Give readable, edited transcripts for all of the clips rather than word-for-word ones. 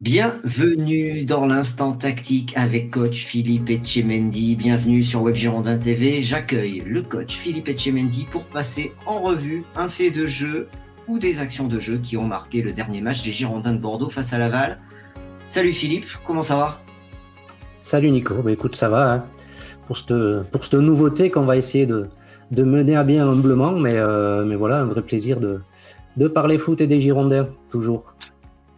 Bienvenue dans l'instant tactique avec coach Philippe Etchemendy. Bienvenue sur Web Girondin TV. J'accueille le coach Philippe Etchemendy pour passer en revue un fait de jeu ou des actions de jeu qui ont marqué le dernier match des Girondins de Bordeaux face à Laval. Salut Philippe, comment ça va? Salut Nico, écoute, ça va hein, pour cette nouveauté qu'on va essayer de mener à bien humblement, mais voilà, un vrai plaisir de parler foot et des Girondins, toujours.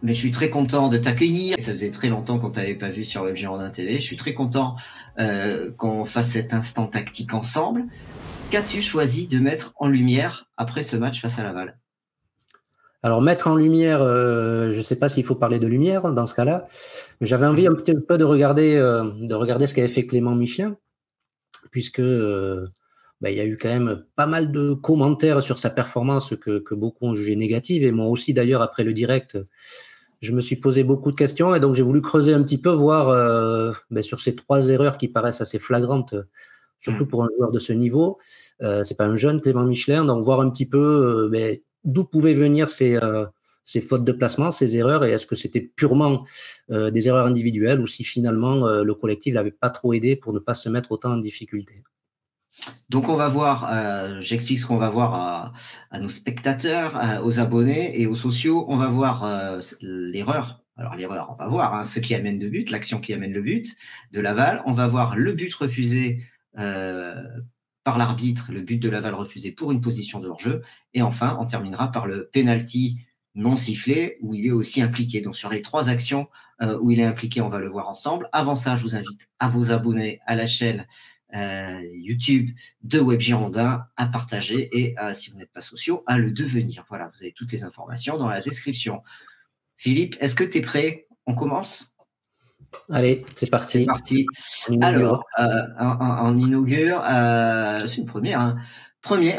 Mais je suis très content de t'accueillir. Ça faisait très longtemps qu'on ne t'avait pas vu sur Web Girondin TV. Je suis très content qu'on fasse cet instant tactique ensemble. Qu'as-tu choisi de mettre en lumière après ce match face à Laval? Alors, mettre en lumière, je ne sais pas s'il faut parler de lumière dans ce cas-là, mais j'avais envie un petit peu de regarder ce qu'avait fait Clément Michelin, puisque il y a eu quand même pas mal de commentaires sur sa performance que beaucoup ont jugé négative, et moi aussi d'ailleurs après le direct, je me suis posé beaucoup de questions et donc j'ai voulu creuser un petit peu, voir sur ces 3 erreurs qui paraissent assez flagrantes, surtout pour un joueur de ce niveau. C'est pas un jeune Clément Michelin, donc voir un petit peu d'où pouvaient venir ces fautes de placement, ces erreurs, et est-ce que c'était purement des erreurs individuelles ou si finalement le collectif l'avait pas trop aidé pour ne pas se mettre autant en difficulté. Donc on va voir, j'explique ce qu'on va voir à nos spectateurs, aux abonnés et aux sociaux. On va voir l'erreur. Alors l'erreur, on va voir ce qui amène le but, l'action qui amène le but de Laval. On va voir le but refusé par l'arbitre, le but de Laval refusé pour une position de hors-jeu. Et enfin, on terminera par le penalty non sifflé où il est aussi impliqué. Donc sur les 3 actions où il est impliqué, on va le voir ensemble. Avant ça, je vous invite à vous abonner à la chaîne YouTube de Web Girondin, à partager et si vous n'êtes pas sociaux, à le devenir. Voilà, vous avez toutes les informations dans la description. Philippe, est-ce que tu es prêt? On commence? Allez, c'est parti. C'est parti. Alors, on inaugure, c'est une première.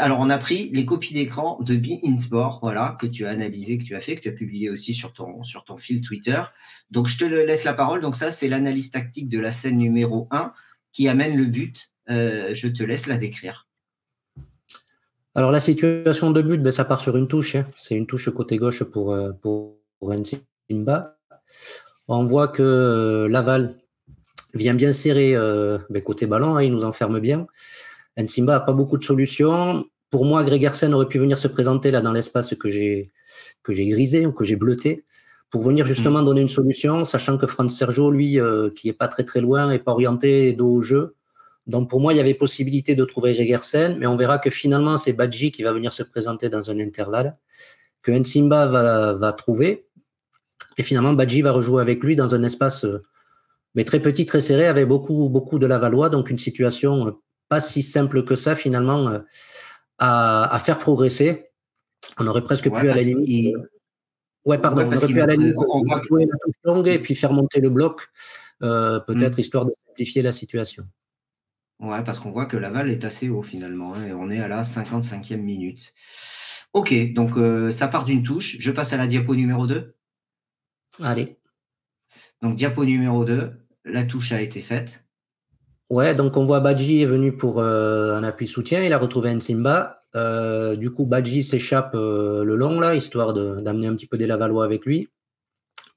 Alors on a pris les copies d'écran de Be In Sport, voilà, que tu as analysé, que tu as fait, que tu as publié aussi sur ton fil Twitter. Donc je te laisse la parole. Donc ça, c'est l'analyse tactique de la scène numéro 1 qui amène le but. Je te laisse la décrire. Alors la situation de but, ça part sur une touche. Hein. C'est une touche côté gauche pour Nsimba. On voit que Laval vient bien serrer côté ballon, hein, il nous enferme bien. Nsimba n'a pas beaucoup de solutions. Pour moi, Gregersen aurait pu venir se présenter là dans l'espace que j'ai grisé ou que j'ai bleuté pour venir justement donner une solution, sachant que Franz Sergio, lui, qui est pas très très loin, est pas orienté dos au jeu. Donc pour moi, il y avait possibilité de trouver Gregersen, mais on verra que finalement, c'est Badji qui va venir se présenter dans un intervalle, que Nsimba va trouver. Et finalement, Badji va rejouer avec lui dans un espace mais très petit, très serré, avec beaucoup de Lavallois. Donc une situation pas si simple que ça, finalement, à faire progresser. On aurait presque pu à la limite... on aurait pu à la limite jouer la touche longue et puis faire monter le bloc, peut-être histoire de simplifier la situation. Ouais, parce qu'on voit que Laval est assez haut finalement, hein, et on est à la 55e minute. Ok, donc ça part d'une touche. Je passe à la diapo numéro 2. Allez. Donc diapo numéro 2, la touche a été faite. Ouais, donc on voit Badji est venu pour un appui soutien, il a retrouvé Nsimba. Du coup, Badji s'échappe le long, là, histoire d'amener un petit peu des Lavallois avec lui.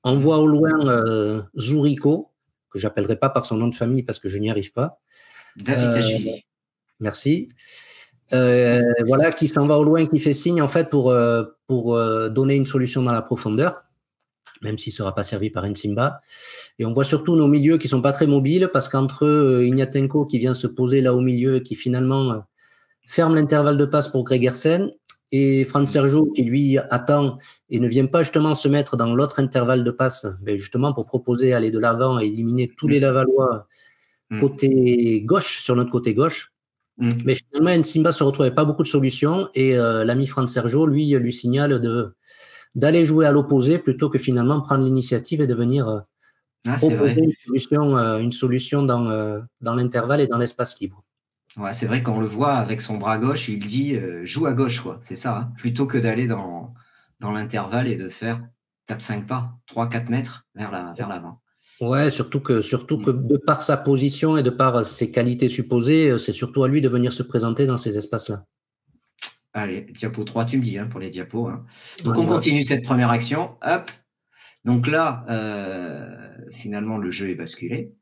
On voit au loin Zouriko, que j'appellerai pas par son nom de famille parce que je n'y arrive pas. David merci. Voilà, qui s'en va au loin, qui fait signe en fait pour donner une solution dans la profondeur, même s'il ne sera pas servi par Nsimba. Et on voit surtout nos milieux qui ne sont pas très mobiles, parce qu'entre Ignatenko qui vient se poser là au milieu, qui finalement ferme l'intervalle de passe pour Gregersen, et Franz Sergio qui lui attend et ne vient pas justement se mettre dans l'autre intervalle de passe, mais justement pour proposer aller de l'avant et éliminer tous les Lavallois côté gauche, sur notre côté gauche. Mais finalement, Nsimba se retrouvait pas beaucoup de solutions, et l'ami Franz Sergio, lui proposer d'aller jouer à l'opposé plutôt que finalement prendre l'initiative et de venir proposer une solution dans l'intervalle et dans l'espace libre. Ouais, c'est vrai qu'on le voit avec son bras gauche, il dit joue à gauche, quoi. C'est ça, hein, plutôt que d'aller dans l'intervalle et de faire 4-5 pas, 3-4 mètres vers l'avant. Ouais, surtout que de par sa position et de par ses qualités supposées, c'est surtout à lui de venir se présenter dans ces espaces-là. Allez, diapo 3, tu me dis, hein, pour les diapos. Hein. Donc on continue cette première action. Hop, Donc là, finalement, le jeu est basculé.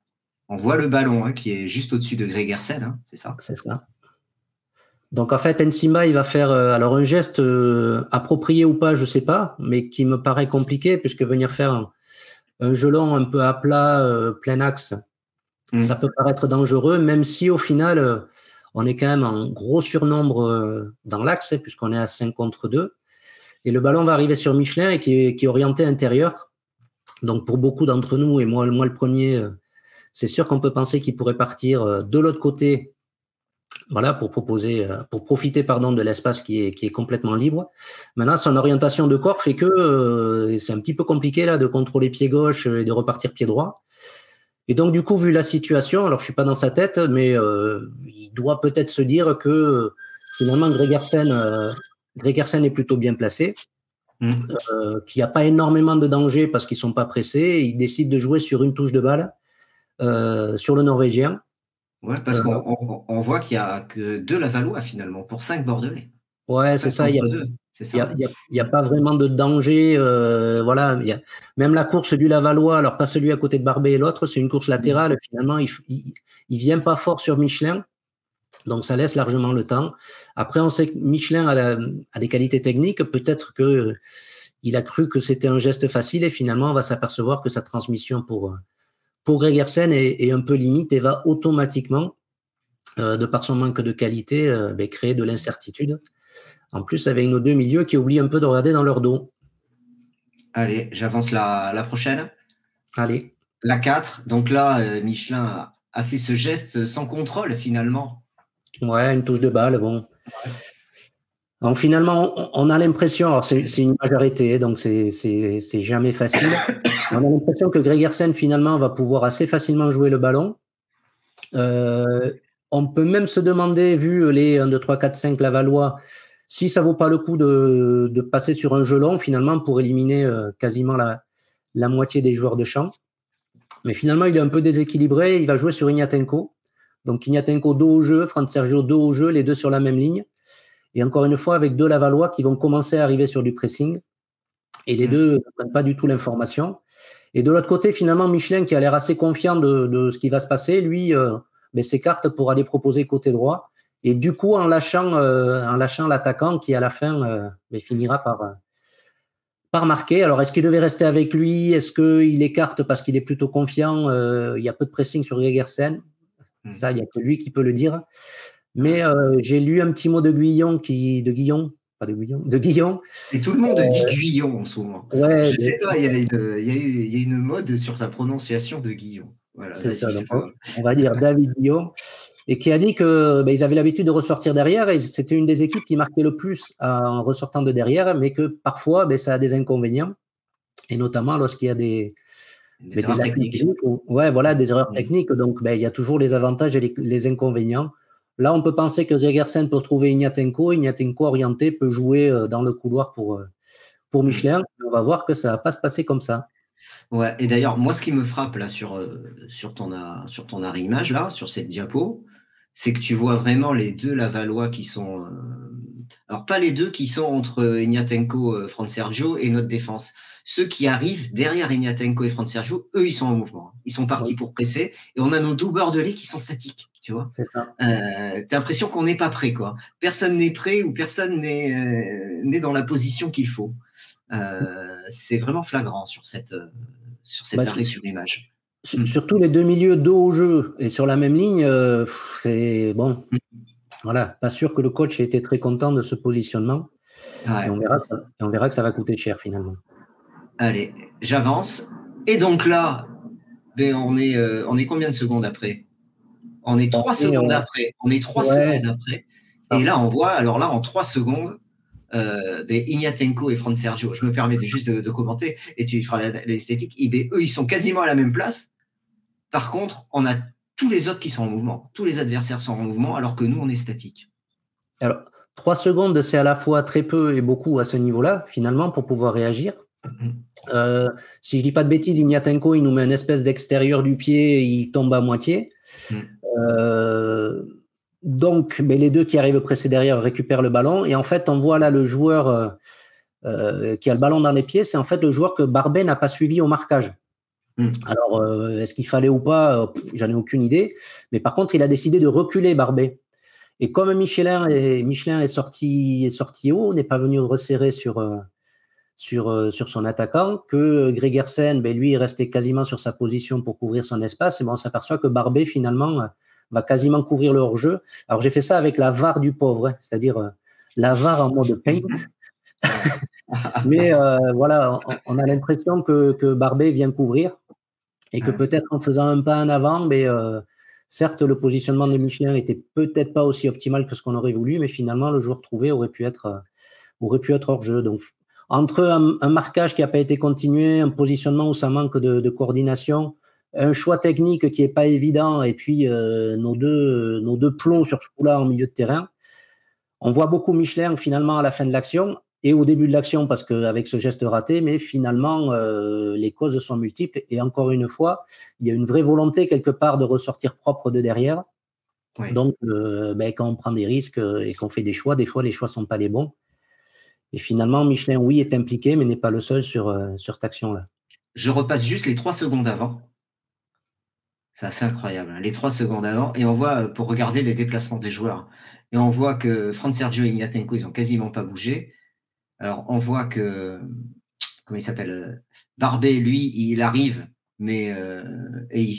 On voit le ballon qui est juste au-dessus de Gregersen, c'est ça? C'est ça. Donc en fait, Nsima, il va faire alors un geste approprié ou pas, je sais pas, mais qui me paraît compliqué puisque venir faire un gelon un peu à plat, plein axe, ça peut paraître dangereux, même si au final, on est quand même en gros surnombre dans l'axe, puisqu'on est à 5 contre 2. Et le ballon va arriver sur Michelin et qui est orienté intérieur. Donc pour beaucoup d'entre nous, et moi le premier, c'est sûr qu'on peut penser qu'il pourrait partir de l'autre côté, voilà, pour profiter de l'espace qui est complètement libre. Maintenant, son orientation de corps fait que c'est un petit peu compliqué là de contrôler pied gauche et de repartir pied droit. Et donc, du coup, vu la situation, alors je suis pas dans sa tête, mais il doit peut-être se dire que finalement, Gregersen est plutôt bien placé, qu'il n'y a pas énormément de danger parce qu'ils sont pas pressés. Il décide de jouer sur une touche de balle sur le Norvégien. Ouais, parce qu'on voit qu'il n'y a que 2 Lavallois finalement pour 5 Bordelais. Ouais, c'est ça. Il y a pas vraiment de danger. Voilà. Même la course du Lavallois, alors pas celui à côté de Barbet et l'autre, c'est une course latérale. Finalement, il vient pas fort sur Michelin, donc ça laisse largement le temps. Après, on sait que Michelin a des qualités techniques. Peut-être que il a cru que c'était un geste facile et finalement, on va s'apercevoir que sa transmission pour Gregersen est un peu limite et va automatiquement, de par son manque de qualité, créer de l'incertitude. En plus, avec nos deux milieux qui oublient un peu de regarder dans leur dos. Allez, j'avance la prochaine. Allez. La 4. Donc là, Michelin a fait ce geste sans contrôle finalement. Ouais, une touche de balle, bon. Ouais. Donc finalement, on a l'impression, alors c'est une image arrêtée, donc c'est jamais facile. On a l'impression que Gregersen finalement va pouvoir assez facilement jouer le ballon. On peut même se demander, vu les 1, 2, 3, 4, 5 Lavallois, si ça vaut pas le coup de passer sur un gelon finalement pour éliminer quasiment la moitié des joueurs de champ. Mais finalement, il est un peu déséquilibré. Il va jouer sur Ignatenko. Donc Ignatenko dos au jeu, Franz Sergio dos au jeu, les deux sur la même ligne. Et encore une fois, avec 2 Lavallois qui vont commencer à arriver sur du pressing. Et les deux ne prennent pas du tout l'information. Et de l'autre côté, finalement, Michelin, qui a l'air assez confiant de ce qui va se passer, lui, s'écarte pour aller proposer côté droit. Et du coup, en lâchant l'attaquant qui, à la fin, finira par marquer. Alors, est-ce qu'il devait rester avec lui? Est-ce qu'il écarte parce qu'il est plutôt confiant? Il y a peu de pressing sur Gregersen. Ça, il n'y a que lui qui peut le dire. Mais j'ai lu un petit mot de Guillon. Et tout le monde dit Guillon en ce moment. Ouais, je sais pas, il y a une mode sur sa prononciation de Guillon. Voilà, c'est ça, donc on va dire David Guillon. Et qui a dit qu'ils avaient l'habitude de ressortir derrière et c'était une des équipes qui marquait le plus en ressortant de derrière, mais que parfois, ça a des inconvénients. Et notamment lorsqu'il y a des erreurs techniques. Des erreurs techniques. Donc, il y a toujours les avantages et les inconvénients. Là, on peut penser que Gregersen peut trouver Ignatenko orienté peut jouer dans le couloir pour Michelin. On va voir que ça va pas se passer comme ça. Ouais, et d'ailleurs, moi, ce qui me frappe là sur ton arrimage, là, sur cette diapo, c'est que tu vois vraiment les 2 Lavallois qui sont. Alors, pas les 2 qui sont entre Ignatenko, Franz Sergio et notre défense. Ceux qui arrivent derrière Ignatenko et Franz Sergio, eux, ils sont en mouvement. Ils sont partis pour presser. Et on a nos 2 Bordelais qui sont statiques, tu vois. C'est ça. T'as l'impression qu'on n'est pas prêt, quoi. Personne n'est prêt ou personne n'est dans la position qu'il faut. C'est vraiment flagrant sur cette arrêt sur l'image. Surtout les 2 milieux dos au jeu et sur la même ligne, c'est bon. Voilà, pas sûr que le coach ait été très content de ce positionnement. Ouais. Et on verra que ça va coûter cher finalement. Allez, j'avance. Et donc là, on est combien de secondes après? On est 3 secondes après. On est 3 secondes après. Et là, on voit, alors là, en 3 secondes, Ignatenko et Franz Sergio, je me permets juste de commenter, et tu feras l'esthétique, eux, ils sont quasiment à la même place. Par contre, on a tous les autres qui sont en mouvement. Tous les adversaires sont en mouvement, alors que nous, on est statique. Alors, 3 secondes, c'est à la fois très peu et beaucoup à ce niveau-là, finalement, pour pouvoir réagir. Si je dis pas de bêtises, Ignatenko, il nous met une espèce d'extérieur du pied, il tombe à moitié. Donc, les 2 qui arrivent pressés derrière récupèrent le ballon. Et en fait, on voit là le joueur qui a le ballon dans les pieds, c'est en fait le joueur que Barbet n'a pas suivi au marquage. Mmh. Alors, est-ce qu'il fallait ou pas? J'en ai aucune idée. Mais par contre, il a décidé de reculer Barbet. Et comme Michelin est sorti haut, n'est pas venu resserrer sur son attaquant, que Gregersen, lui, est resté quasiment sur sa position pour couvrir son espace. Et on s'aperçoit que Barbet, finalement, va quasiment couvrir le hors-jeu. Alors, j'ai fait ça avec la VAR du pauvre, hein, c'est-à-dire la VAR en mode paint. Mais voilà, on a l'impression que Barbet vient couvrir et que peut-être en faisant un pas en avant, certes, le positionnement de Michelin n'était peut-être pas aussi optimal que ce qu'on aurait voulu, mais finalement, le joueur trouvé aurait pu être hors-jeu. Donc, entre un marquage qui n'a pas été continué, un positionnement où ça manque de coordination, un choix technique qui n'est pas évident, et puis nos deux plombs sur ce coup-là en milieu de terrain, on voit beaucoup Michelin finalement à la fin de l'action et au début de l'action parce qu'avec ce geste raté, mais finalement les causes sont multiples et encore une fois, il y a une vraie volonté quelque part de ressortir propre de derrière. Oui. Donc quand on prend des risques et qu'on fait des fois les choix ne sont pas les bons. Et finalement, Michelin, oui, est impliqué, mais n'est pas le seul sur cette action-là. Je repasse juste les 3 secondes avant. C'est assez incroyable, hein, les 3 secondes avant. Et on voit, pour regarder les déplacements des joueurs, et on voit que Franz-Sergio et Ignatenko, ils n'ont quasiment pas bougé. Alors, on voit que, comment il s'appelle, Barbet, lui, il arrive, mais et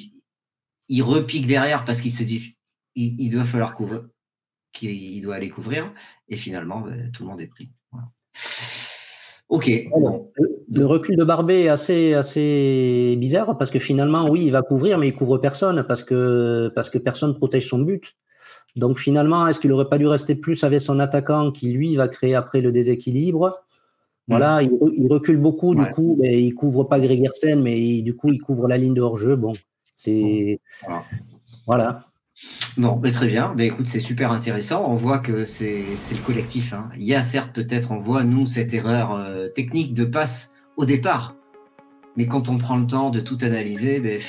il repique derrière parce qu'il se dit il doit falloir couvrir, qu'il doit aller couvrir. Et finalement, tout le monde est pris. Voilà. Ok. Bon. Le recul de Barbet est assez bizarre parce que finalement, oui, il va couvrir, mais il couvre personne parce que personne protège son but. Donc finalement, est-ce qu'il n'aurait pas dû rester plus avec son attaquant qui, lui, va créer après le déséquilibre? Voilà, il recule beaucoup, du coup, mais il couvre pas Gregersen, mais du coup, il couvre la ligne de hors-jeu. Bon, c'est… Voilà. Bon, mais très bien. Mais écoute, c'est super intéressant. On voit que c'est le collectif, hein. Il y a certes, peut-être, on voit, nous, cette erreur technique de passe au départ. Mais quand on prend le temps de tout analyser,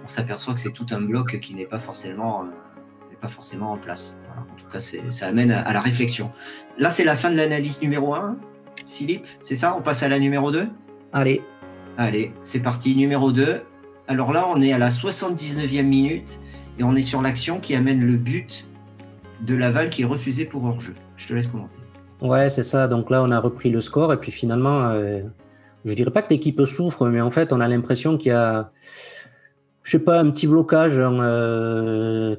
on s'aperçoit que c'est tout un bloc qui n'est pas forcément en place. Voilà. En tout cas, ça amène à la réflexion. Là, c'est la fin de l'analyse numéro 1, Philippe, c'est ça? On passe à la numéro 2? Allez, c'est parti. Numéro 2. Alors là, on est à la 79e minute et on est sur l'action qui amène le but de Laval qui est refusé pour hors-jeu. Je te laisse commenter. Ouais, c'est ça. Donc là, on a repris le score et puis finalement, je dirais pas que l'équipe souffre, mais en fait, on a l'impression qu'il y a, je sais pas, un petit blocage,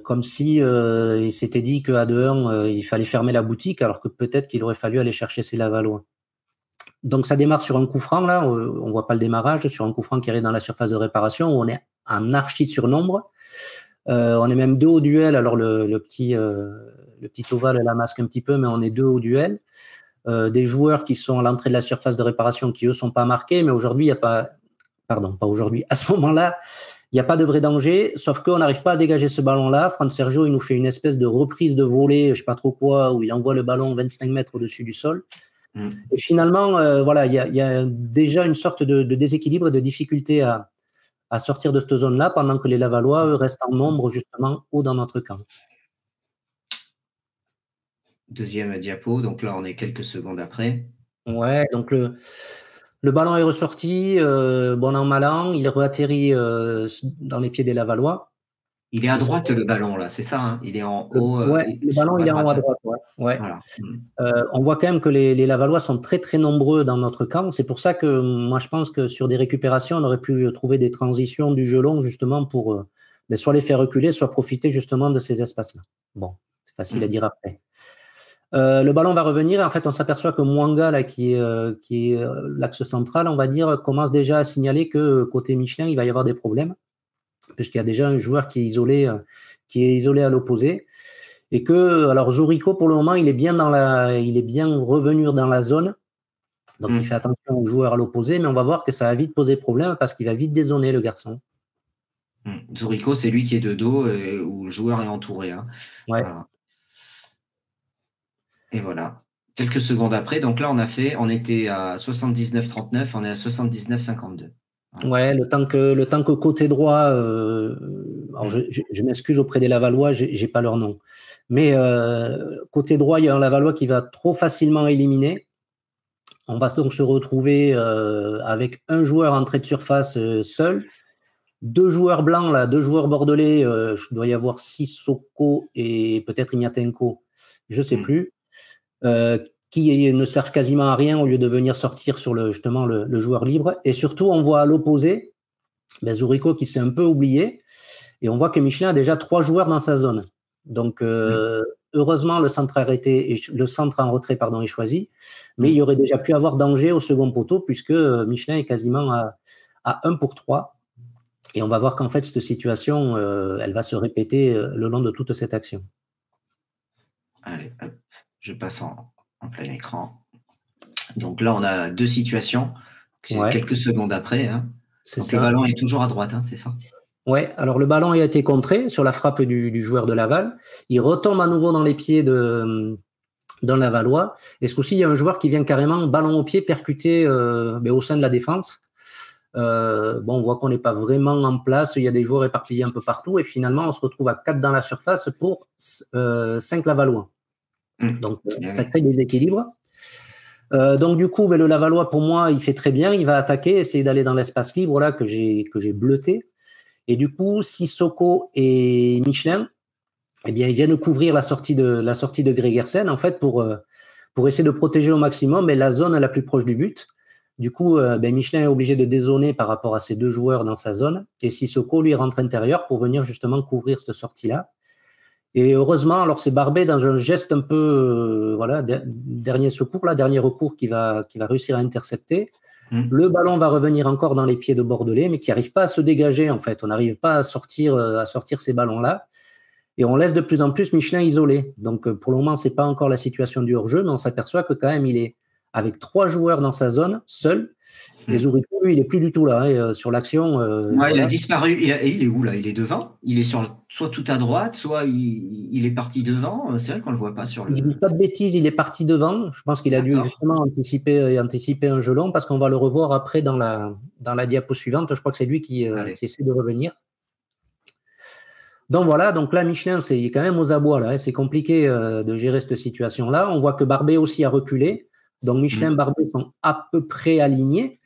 comme si il s'était dit qu'à 2-1, il fallait fermer la boutique, alors que peut-être qu'il aurait fallu aller chercher ses Lavallois. Donc ça démarre sur un coup franc, là, on voit pas le démarrage, sur un coup franc qui arrive dans la surface de réparation, où on est en archi de surnombre. On est même 2 au duel, alors le petit ovale la masque un petit peu, mais on est 2 au duel. Des joueurs qui sont à l'entrée de la surface de réparation qui, eux, sont pas marqués, mais aujourd'hui, il n'y a pas… Pardon, pas aujourd'hui. À ce moment-là, il n'y a pas de vrai danger, sauf qu'on n'arrive pas à dégager ce ballon-là. Franz-Sergio, il nous fait une espèce de reprise de volée, je ne sais pas trop quoi, où il envoie le ballon 25 mètres au-dessus du sol. Et finalement, voilà, il y a déjà une sorte de déséquilibre, de difficulté à sortir de cette zone-là, pendant que les Lavallois, eux, restent en nombre, justement, haut dans notre camp. Deuxième diapo, donc là, on est quelques secondes après. Ouais, donc le ballon est ressorti, bon an, mal an, il réatterrit dans les pieds des Lavallois. Il est à droite, le ballon, là, c'est ça, hein? Il est en haut. Ouais, le ballon, il est en haut à droite. Ouais. Voilà. On voit quand même que les Lavallois sont très, très nombreux dans notre camp. C'est pour ça que moi, je pense que sur des récupérations, on aurait pu trouver des transitions du jeu long, justement, pour soit les faire reculer, soit profiter, justement, de ces espaces-là. Bon, c'est facile à dire après. Le ballon va revenir et en fait on s'aperçoit que Mwanga, là, qui est l'axe central, on va dire, commence déjà à signaler que côté Michelin, il va y avoir des problèmes, puisqu'il y a déjà un joueur qui est isolé à l'opposé. Et que, alors Zurico, pour le moment, il est bien revenu dans la zone. Donc il fait attention aux joueurs à l'opposé, mais on va voir que ça va vite poser problème parce qu'il va vite dézoner, le garçon. Zurico, c'est lui qui est de dos où le joueur est entouré. Hein. Ouais. Voilà. Et voilà. Quelques secondes après, donc là, on était à 79-39, on est à 79-52. Voilà. Ouais, le temps que côté droit, alors je m'excuse auprès des Lavallois, j'ai pas leur nom. Mais côté droit, il y a un Lavallois qui va trop facilement éliminer. On va donc se retrouver avec un joueur entrée de surface seul, deux joueurs blancs, là, deux joueurs bordelais, il doit y avoir Sissoko et peut-être Ignatenko, je ne sais plus, qui ne servent quasiment à rien au lieu de venir sortir sur justement le joueur libre. Et surtout, on voit à l'opposé Zurico qui s'est un peu oublié. Et on voit que Michelin a déjà 3 joueurs dans sa zone. Donc, heureusement, le centre en retrait est choisi. Mais il y aurait déjà pu avoir danger au second poteau puisque Michelin est quasiment à 1 pour 3. Et on va voir qu'en fait, cette situation, elle va se répéter le long de toute cette action. Allez, hop, je passe en plein écran. Donc là, on a 2 situations. C'est quelques secondes après. Hein. Donc le ballon est toujours à droite, hein, c'est ça? Ouais, alors le ballon a été contré sur la frappe du joueur de Laval. Il retombe à nouveau dans les pieds d'un Lavallois. Et ce coup-ci, il y a un joueur qui vient carrément, ballon au pied, percuter au sein de la défense. On voit qu'on n'est pas vraiment en place. Il y a des joueurs éparpillés un peu partout. Et finalement, on se retrouve à 4 dans la surface pour 5 Lavallois. Donc, ça crée des équilibres. Donc, du coup, le Lavallois, pour moi, il fait très bien. Il va attaquer, essayer d'aller dans l'espace libre là que j'ai bleuté. Et du coup, Sissoko et Michelin, eh bien, ils viennent couvrir la sortie de Gregersen, en fait, pour essayer de protéger au maximum la zone la plus proche du but. Du coup, Michelin est obligé de dézoner par rapport à ces 2 joueurs dans sa zone. Et Sissoko, lui, rentre intérieur pour venir justement couvrir cette sortie-là. Et heureusement, alors c'est Barbet dans un geste un peu, dernier secours, dernier recours qui va réussir à intercepter. Le ballon va revenir encore dans les pieds de Bordelais, mais qui n'arrive pas à se dégager, en fait. On n'arrive pas à sortir ces ballons-là. Et on laisse de plus en plus Michelin isolé. Donc, pour le moment, ce n'est pas encore la situation du hors-jeu, mais on s'aperçoit que quand même, il est avec 3 joueurs dans sa zone, seul. Et Zurico, lui, il n'est plus du tout là, sur l'action. Il a disparu. Il est où, là? Il est devant? Il est soit tout à droite, soit il est parti devant. C'est vrai qu'on ne le voit pas sur le… Si je ne dis pas de bêtises, il est parti devant. Je pense qu'il a dû justement anticiper un jeu long parce qu'on va le revoir après dans la diapo suivante. Je crois que c'est lui qui essaie de revenir. Donc voilà, donc là, Michelin, c'est quand même aux abois. Là, c'est compliqué de gérer cette situation-là. On voit que Barbet aussi a reculé. Donc Michelin et Barbet sont à peu près alignés.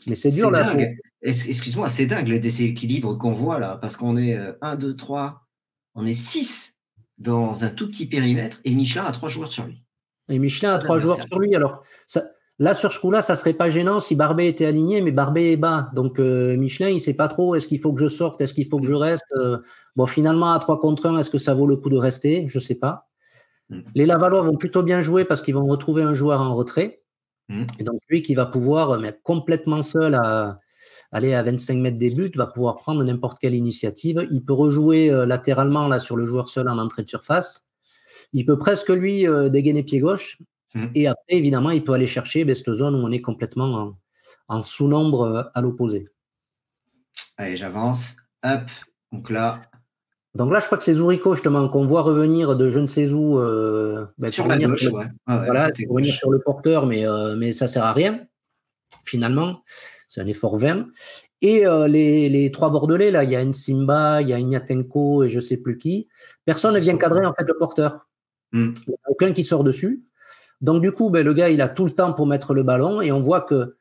Mais c'est dur là. Excuse-moi, c'est dingue le déséquilibre qu'on voit là, parce qu'on est 1, 2, 3, on est 6 dans un tout petit périmètre et Michelin a 3 joueurs sur lui. Et Michelin a 3 joueurs sur lui. Alors là, sur ce coup-là, ça ne serait pas gênant si Barbet était aligné, mais Barbet est bas. Donc Michelin, il ne sait pas trop, est-ce qu'il faut que je sorte, est-ce qu'il faut que je reste finalement, à 3 contre 1, est-ce que ça vaut le coup de rester? Je ne sais pas. Les Lavallois vont plutôt bien jouer parce qu'ils vont retrouver un joueur en retrait. Et donc, lui qui va pouvoir, complètement seul, aller à 25 mètres des buts, va pouvoir prendre n'importe quelle initiative. Il peut rejouer latéralement là, sur le joueur seul en entrée de surface. Il peut presque, lui, dégainer pied gauche. Et après, évidemment, il peut aller chercher cette zone où on est complètement en sous-nombre à l'opposé. Allez, j'avance. Hop, donc là, je crois que c'est Zurico, justement, qu'on voit revenir de je ne sais où. sur la gauche, pour venir sur le porteur, mais ça ne sert à rien, finalement. C'est un effort vain. Et les 3 Bordelais, là, il y a Nsimba, il y a Ignatenko et je ne sais plus qui. Personne ne vient cadrer, en fait, le porteur. Il n'y a aucun qui sort dessus. Donc, du coup, le gars, il a tout le temps pour mettre le ballon et on voit que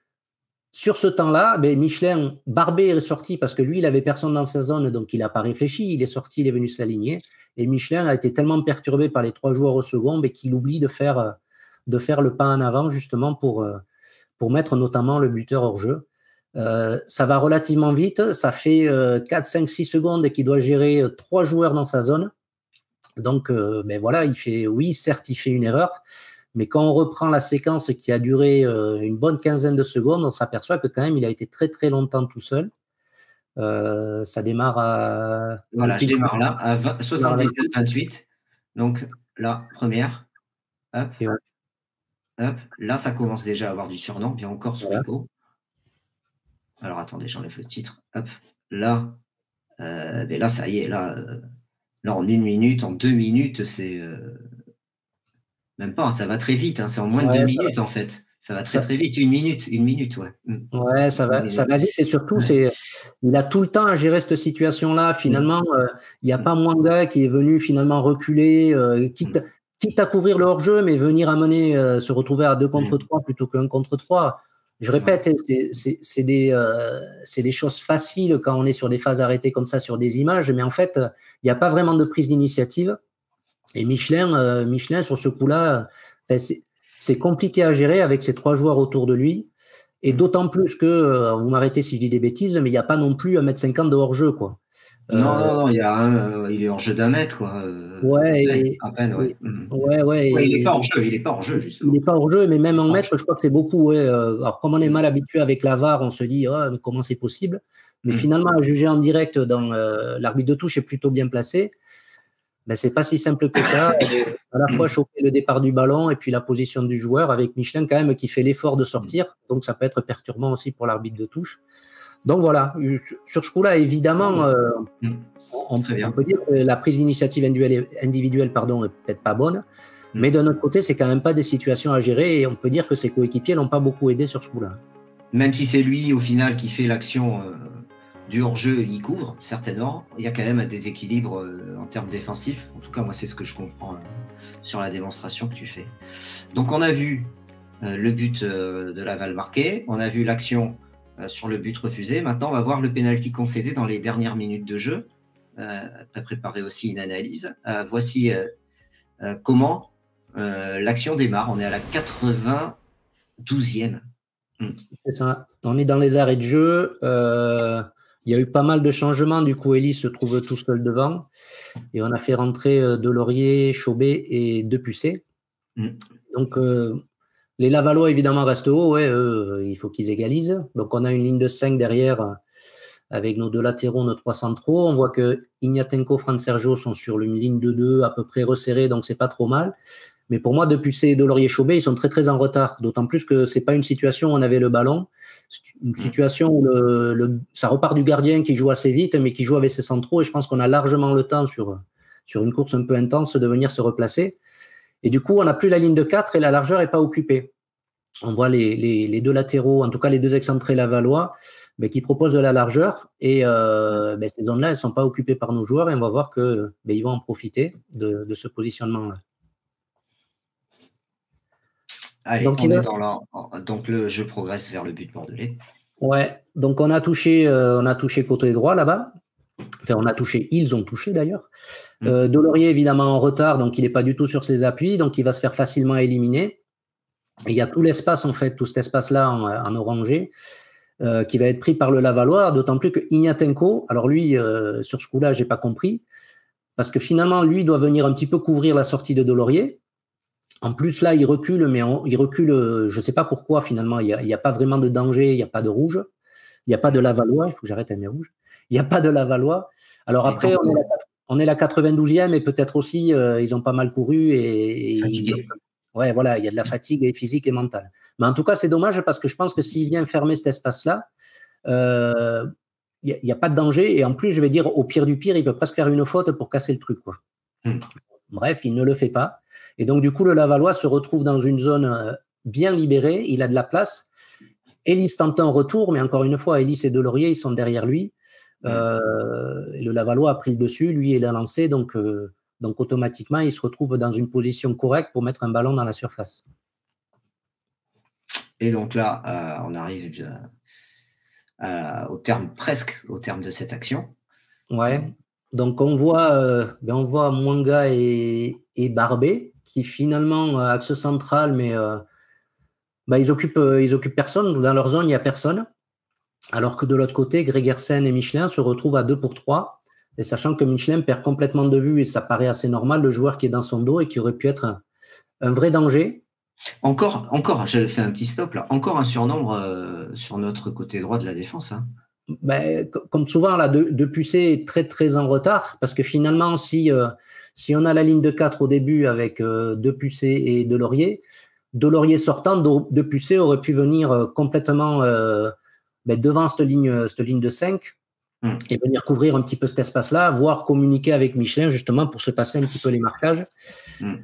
sur ce temps-là, Michelin, Barbet est sorti parce que lui, il n'avait personne dans sa zone, donc il n'a pas réfléchi. Il est sorti, il est venu s'aligner. Et Michelin a été tellement perturbé par les 3 joueurs au second qu'il oublie de faire le pas en avant, justement, pour mettre notamment le buteur hors jeu. Ça va relativement vite. Ça fait 4, 5, 6 secondes qu'il doit gérer 3 joueurs dans sa zone. Donc, certes, il fait une erreur. Mais quand on reprend la séquence qui a duré une bonne quinzaine de secondes, on s'aperçoit que quand même, il a été très, très longtemps tout seul. Ça démarre à… Voilà, je démarre là, à 77-28. Donc, là, première. Hop. Hop. Là, ça commence déjà à avoir du surnom. Bien encore sur Rico. Alors, attendez, j'enlève le titre. Hop. Là, là, ça y est. Là, en 1 minute, en 2 minutes, c'est… Même pas, ça va très vite. C'est en moins de 2 minutes, en fait. Ça va très, très vite. 1 minute, ouais. Ouais, ça va vite. Et surtout, il a tout le temps à gérer cette situation-là. Finalement, il n'y a pas Mwanga qui est venu finalement reculer. quitte à couvrir le hors-jeu, mais venir amener, se retrouver à 2 contre 3 plutôt qu'un contre 3. Je répète, c'est des choses faciles quand on est sur des phases arrêtées comme ça sur des images, mais en fait, il n'y a pas vraiment de prise d'initiative. Et Michelin, sur ce coup-là, c'est compliqué à gérer avec ces 3 joueurs autour de lui. Et d'autant plus que, vous m'arrêtez si je dis des bêtises, mais il n'y a pas non plus 1,50 m de hors-jeu, quoi. Non, il est hors jeu d'1 mètre, quoi. À peine, ouais. Ouais, il n'est pas hors jeu, justement. Il n'est pas hors jeu, mais même en mètre, je crois que c'est beaucoup. Ouais. Alors, comme on est mal habitué avec la VAR, on se dit mais comment c'est possible? Mais finalement, à juger en direct, l'arbitre de touche est plutôt bien placé. Ben, c'est pas si simple que ça. À la fois choper le départ du ballon et puis la position du joueur, avec Michelin quand même qui fait l'effort de sortir. Donc, ça peut être perturbant aussi pour l'arbitre de touche. Donc voilà, sur ce coup-là, évidemment, on peut dire que la prise d'initiative individuelle est peut-être pas bonne, mais de notre côté, c'est quand même pas des situations à gérer et on peut dire que ses coéquipiers l'ont pas beaucoup aidé sur ce coup-là. Même si c'est lui, au final, qui fait l'action du hors-jeu, il couvre, certainement, il y a quand même un déséquilibre en termes défensifs. En tout cas, moi, c'est ce que je comprends sur la démonstration que tu fais. Donc, on a vu le but de Laval marqué, on a vu l'action sur le but refusé. Maintenant, on va voir le pénalty concédé dans les dernières minutes de jeu. Tu as préparé aussi une analyse. Voici comment l'action démarre. On est à la 92e. C'est ça. On est dans les arrêts de jeu. Il y a eu pas mal de changements. Du coup, Elie se trouve tout seul devant. Et on a fait rentrer Delaurier, Chauvet et Depucé. Donc, les Lavallois, évidemment, restent hauts. Ouais, il faut qu'ils égalisent. Donc, on a une ligne de 5 derrière avec nos 2 latéraux, nos 3 centraux. On voit que Ignatenko, Fran Sergio sont sur une ligne de 2 à peu près resserrée, donc c'est pas trop mal. Mais pour moi, Depucé, Delaurier, Chauvet, ils sont très très en retard. D'autant plus que c'est pas une situation où on avait le ballon. C'est une situation où ça repart du gardien qui joue assez vite, mais qui joue avec ses centraux. Et je pense qu'on a largement le temps sur une course un peu intense de venir se replacer. Et du coup, on n'a plus la ligne de 4 et la largeur n'est pas occupée. On voit les 2 latéraux, en tout cas les 2 excentrés lavallois, qui proposent de la largeur. Et ces zones-là, elles ne sont pas occupées par nos joueurs. Et on va voir qu'ils vont en profiter de ce positionnement-là. Allez, donc, je progresse vers le but bordelais. Ouais, donc on a touché côté droit là-bas. Enfin, ils ont touché d'ailleurs. Delaurier, évidemment, en retard, donc il n'est pas du tout sur ses appuis, donc il va se faire facilement éliminer. Et il y a tout l'espace, en fait, tout cet espace-là en orangé, qui va être pris par le Lavallois, d'autant plus que Ignatenko, alors lui, sur ce coup-là, je n'ai pas compris, parce que finalement, lui doit venir un petit peu couvrir la sortie de Delaurier. En plus, là, il recule, mais il recule, je ne sais pas pourquoi, finalement, il n'y a pas vraiment de danger, il n'y a pas de rouge, il n'y a pas de Lavallois, il faut que j'arrête à mes rouges, il n'y a pas de Lavallois. Alors après, on est la 92e et peut-être aussi, ils ont pas mal couru ouais, voilà, il y a de la fatigue physique et mentale. Mais en tout cas, c'est dommage parce que je pense que s'il vient fermer cet espace-là, il n'y a pas de danger. Et en plus, je vais dire, au pire du pire, il peut presque faire une faute pour casser le truc, quoi. Bref, il ne le fait pas. Et donc, du coup, le Lavallois se retrouve dans une zone bien libérée. Il a de la place. Elie tente un retour, mais encore une fois, Elie et Delaurier, ils sont derrière lui. Le Lavallois a pris le dessus. Lui, il a lancé. Donc, automatiquement, il se retrouve dans une position correcte pour mettre un ballon dans la surface. Et donc là, on arrive presque au terme de cette action. Ouais. Donc on voit Mwanga et Barbet qui finalement axe central, mais ils occupent personne. Dans leur zone, il n'y a personne. Alors que de l'autre côté, Gregersen et Michelin se retrouvent à 2 pour 3. Et sachant que Michelin perd complètement de vue, et ça paraît assez normal, le joueur qui est dans son dos et qui aurait pu être un vrai danger. Encore, je fais un petit stop là. Encore un surnombre sur notre côté droit de la défense. Hein. Comme souvent, là, Depucé est très très en retard parce que finalement, si on a la ligne de 4 au début avec Depucé et Delaurier sortant, Depucé aurait pu venir complètement devant cette ligne de 5 et venir couvrir un petit peu cet espace-là, voire communiquer avec Michelin justement pour se passer un petit peu les marquages.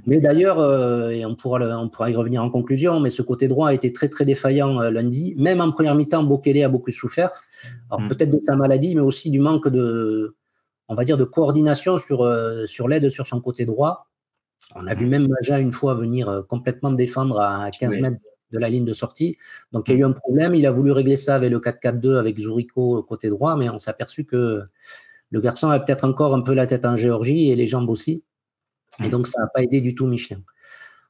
Mais d'ailleurs, et on pourra y revenir en conclusion, mais ce côté droit a été très très défaillant lundi. Même en première mi-temps, Bokele a beaucoup souffert. Alors peut-être de sa maladie, mais aussi du manque de coordination sur l'aide sur son côté droit. On a vu même Maja une fois venir complètement défendre à 15 mètres de la ligne de sortie. Donc, il y a eu un problème. Il a voulu régler ça avec le 4-4-2 avec Zurico côté droit, mais on s'est aperçu que le garçon a peut-être encore un peu la tête en Géorgie et les jambes aussi. Et donc, ça n'a pas aidé du tout Michelin.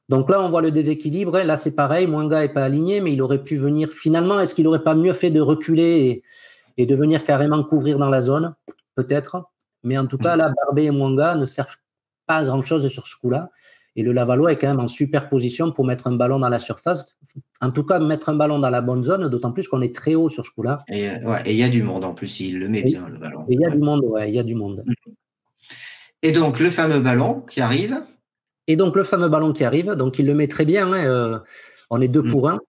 Donc là, on voit le déséquilibre. Là, c'est pareil. Mwanga n'est pas aligné, mais il aurait pu venir. Finalement, est-ce qu'il n'aurait pas mieux fait de reculer et de venir carrément couvrir dans la zone? Peut-être. Mais en tout cas, là, Barbet et Mwanga ne servent pas à grand-chose sur ce coup-là. Et le Lavallois est quand même en super position pour mettre un ballon dans la surface. En tout cas, mettre un ballon dans la bonne zone, d'autant plus qu'on est très haut sur ce coup-là. Et il y a du monde en plus, il le met bien, le ballon. Et il y a du monde, il y a du monde. Et donc, le fameux ballon qui arrive. Donc il le met très bien. On est 2 pour 1.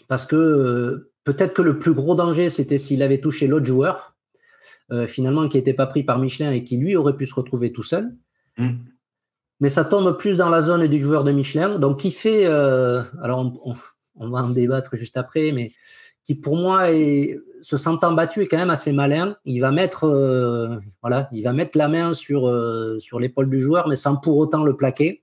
Parce que peut-être que le plus gros danger, c'était s'il avait touché l'autre joueur, finalement, qui n'était pas pris par Michelin et qui, lui, aurait pu se retrouver tout seul. Mais ça tombe plus dans la zone du joueur de Michelin. Donc, il fait… alors, on va en débattre juste après, mais qui, pour moi, se sentant battu, est quand même assez malin. Il va mettre, il va mettre la main sur l'épaule du joueur, mais sans pour autant le plaquer.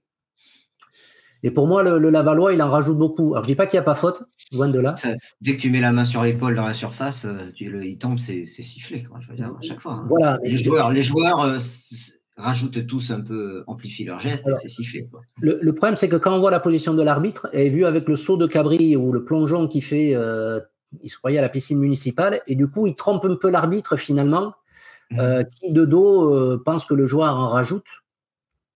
Et pour moi, le Lavallois, il en rajoute beaucoup. Alors, je ne dis pas qu'il n'y a pas faute, loin de là. Dès que tu mets la main sur l'épaule dans la surface, il tombe, c'est sifflé, quoi, je veux dire, à chaque fois. Voilà. Les joueurs rajoutent tous un peu, amplifient leurs gestes et c'est sifflé, quoi. Le problème, c'est que quand on voit la position de l'arbitre, et vu avec le saut de Cabri ou le plongeon qu'il fait, il se croyait à la piscine municipale, et du coup, il trompe un peu l'arbitre finalement, qui de dos pense que le joueur en rajoute.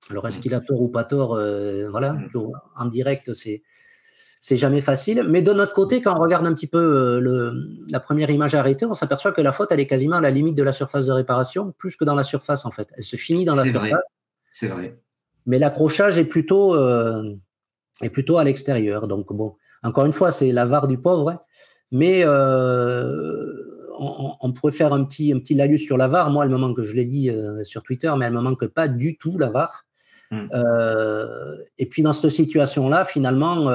Alors, est-ce qu'il a tort ou pas tort? En direct, c'est jamais facile. Mais de notre côté, quand on regarde un petit peu la première image arrêtée, on s'aperçoit que la faute, elle est quasiment à la limite de la surface de réparation, plus que dans la surface, en fait. Elle se finit dans la surface. C'est vrai. Mais l'accrochage est plutôt à l'extérieur. Donc, bon, encore une fois, c'est la VAR du pauvre. Hein. Mais on pourrait faire un petit laïus sur la VAR. Moi, elle me manque, je l'ai dit sur Twitter, mais elle ne me manque pas du tout, la VAR. Et puis, dans cette situation-là, finalement…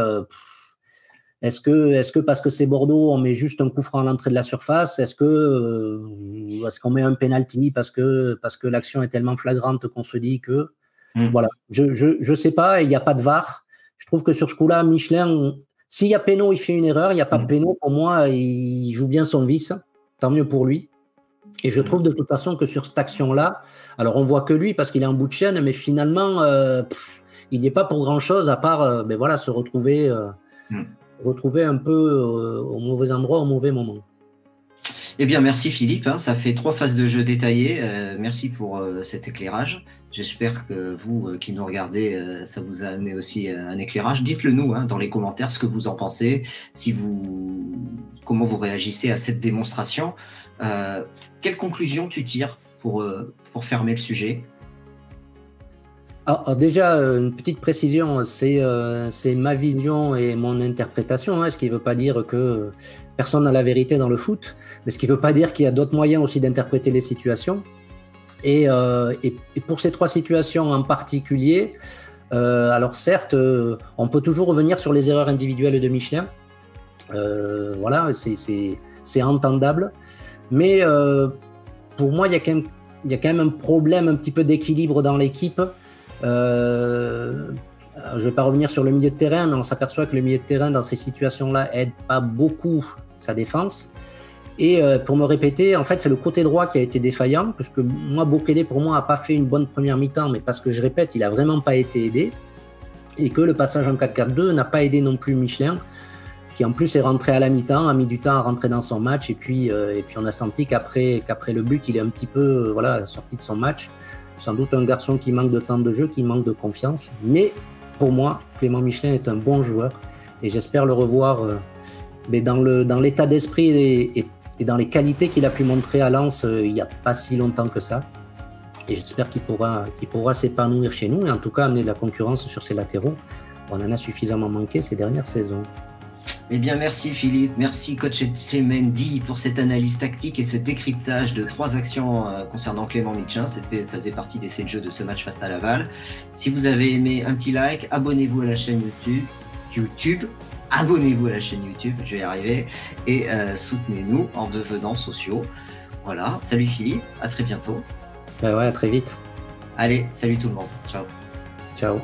Est-ce que parce que c'est Bordeaux, on met juste un coup franc à l'entrée de la surface? Est-ce qu'on met un penalty parce que l'action est tellement flagrante qu'on se dit que… Voilà, je sais pas, il n'y a pas de VAR. Je trouve que sur ce coup-là, Michelin, s'il y a péno, il fait une erreur. Il n'y a pas de péno, pour moi, il joue bien son vice. Tant mieux pour lui. Et je trouve de toute façon que sur cette action-là, alors on voit que lui parce qu'il est en bout de chaîne, mais finalement, il n'y est pas pour grand-chose à part se retrouver un peu au mauvais endroit, au mauvais moment. Eh bien, merci Philippe. Hein, ça fait 3 phases de jeu détaillées. Merci pour cet éclairage. J'espère que vous qui nous regardez, ça vous a amené aussi un éclairage. Dites-le nous dans les commentaires ce que vous en pensez, comment vous réagissez à cette démonstration. Quelle conclusion tu tires pour fermer le sujet? Alors déjà, une petite précision, c'est ma vision et mon interprétation, ce qui ne veut pas dire que personne n'a la vérité dans le foot, mais ce qui ne veut pas dire qu'il y a d'autres moyens aussi d'interpréter les situations. Et pour ces 3 situations en particulier, alors certes, on peut toujours revenir sur les erreurs individuelles de Michelin. C'est entendable. Mais pour moi, il y a quand même un problème un petit peu d'équilibre dans l'équipe. Je ne vais pas revenir sur le milieu de terrain, mais on s'aperçoit que le milieu de terrain dans ces situations-là aide pas beaucoup sa défense. Et pour me répéter, en fait, c'est le côté droit qui a été défaillant, parce que moi, Bokele, pour moi, n'a pas fait une bonne première mi-temps, mais parce que je répète, il n'a vraiment pas été aidé, et que le passage en 4-4-2 n'a pas aidé non plus Michelin, qui en plus est rentré à la mi-temps, a mis du temps à rentrer dans son match, et puis on a senti qu'après le but, il est un petit peu sorti de son match. Sans doute un garçon qui manque de temps de jeu, qui manque de confiance. Mais pour moi, Clément Michelin est un bon joueur et j'espère le revoir dans l'état d'esprit et dans les qualités qu'il a pu montrer à Lens il n'y a pas si longtemps que ça. Et j'espère qu'il pourra s'épanouir chez nous et en tout cas amener de la concurrence sur ses latéraux. On en a suffisamment manqué ces dernières saisons. Eh bien, merci Philippe, merci coach Mendy pour cette analyse tactique et ce décryptage de 3 actions concernant Clément Michelin. Ça faisait partie des faits de jeu de ce match face à Laval. Si vous avez aimé, un petit like, abonnez-vous à la chaîne YouTube. Abonnez-vous à la chaîne YouTube, je vais y arriver, et soutenez-nous en devenant sociaux. Voilà, salut Philippe, à très bientôt. À très vite. Allez, salut tout le monde, ciao. Ciao.